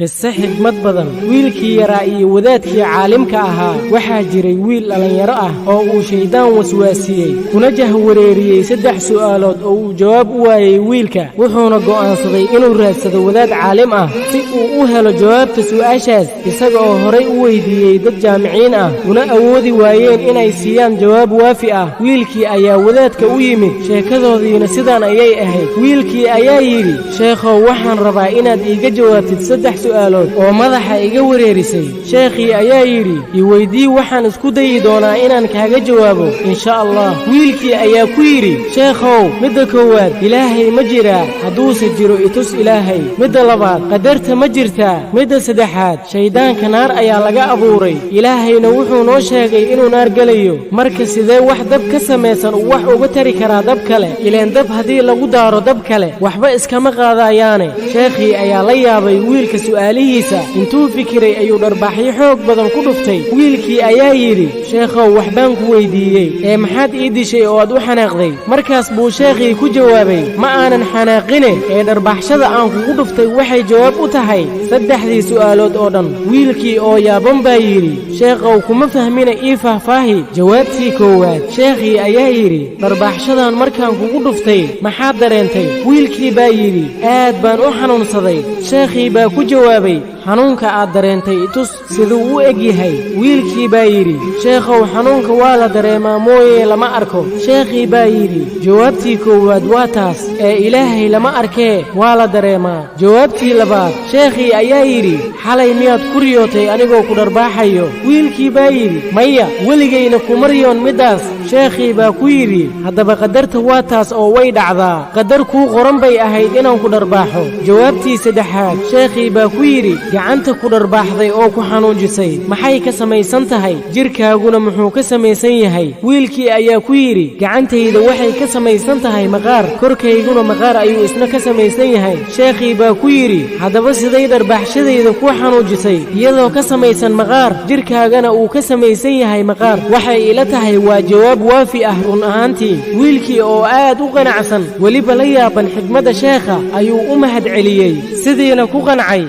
قصة حكمت بدن ويلكي يرائي وذاتكي عالمك أها وحاجري ويل لنيرأه أو شيطان وسواسيي كنجه وريري سدح سؤالات أو جواب واي ويلك وحونا قوان صدي إنو راسد وذات عالم سيئو أهل جواب تسواشاز يساقو هري ويديي دد جامعين ونا أودي وايين إنا يسيان جواب وافئة ويلكي أيا وذاتك ويمد شاكذو دينا سيدان أياي أهي ويلكي أيا يري شيخو وحان ربا إنا ديقا جواب تسدح سؤالات oo madaxa iga wareerisay sheekhi ayaa yiri iweydii waxaan isku dayi doonaa inaan kaaga jawaabo insha Allah wiilkii ayaa ku yiri sheekhow midda koowaad ilaahay ma jiraa haduuse jiro itus ilaahay midda labaad qadarta ma jirtaa midda saddexaad shaydaanka naar ayaa laga abuuray ilaahayna wuxuu noo sheegay inuu naar galayo marka sidee wax dab ka sameeysan wax uga tari karaa dab kale ileen dab hadii lagu daaro dab kale waxba iskama qaadayaane sheekhi ayaa la yaabay wiilka su'aalihiisa intuu fikiray ayuu dharbaxyo xoog badan ku dhuftay wiilkii ayaa yiri sheekhow wax baan ku weydiiyay maxaad ii dishay oo aad u xanaaqday markaas buu sheekhii ku jawaabay ma aanan xanaaqine dharbaxshada aan kugu dhuftay waxay jawaab u tahay saddexdii su'aalood oo dhan wiilkii oo yaaban baa yiri sheekhow kuma fahmina ii faahfaahi jawaabtii koowaad sheekhii ayaa yiri dharbaxshadan markaan kugu dhuftay maxaad dareentay wiilkii baa yiri aad baan u xanuunsaday sheekhii baa ku jawaabay xanuunka aad dareentay itus siduu u eg yahay wiilkii baa yiri sheekhow xanuunka waa la dareemaa mooye lama arko sheekhii baa yiri jawaabtii koowaad waa taas ilaahay lama arkee waa la dareemaa jawaabtii labaad sheekhii ayaa yiri xalay miyaad ku riyootay anigoo ku dharbaaxayo wiilkii baa yiri maya weligayna kuma riyoon midaas sheekhii baa ku yiri haddaba qadarta waa taas oo way dhacdaa qadar kuu qoran bay ahayd inaan ku dharbaaxo jawaabtii saddexaad sheekhii baa ku yiri gacanta ku dharbaaxday oo ku xanuunjisay maxay ka samaysan tahay jirkaaguna muxuu ka samaysan yahay wiilkii ayaa ku yiri gacantayda waxay ka samaysan tahay maqaar korkayguna maqaar ayuu isna ka samaysan yahay sheekhii baa ku yiri haddaba siday dharbaaxshadayda ku xanuunjisay iyadoo ka samaysan maqaar jirkaagana uu ka samaysan yahay maqaar waxay ila tahay waa jawaab waafi run ahaantii wiilkii oo aad u qanacsan weliba la yaaban xikmadda sheekha ayuu u mahad celiyey sidiina ku qancay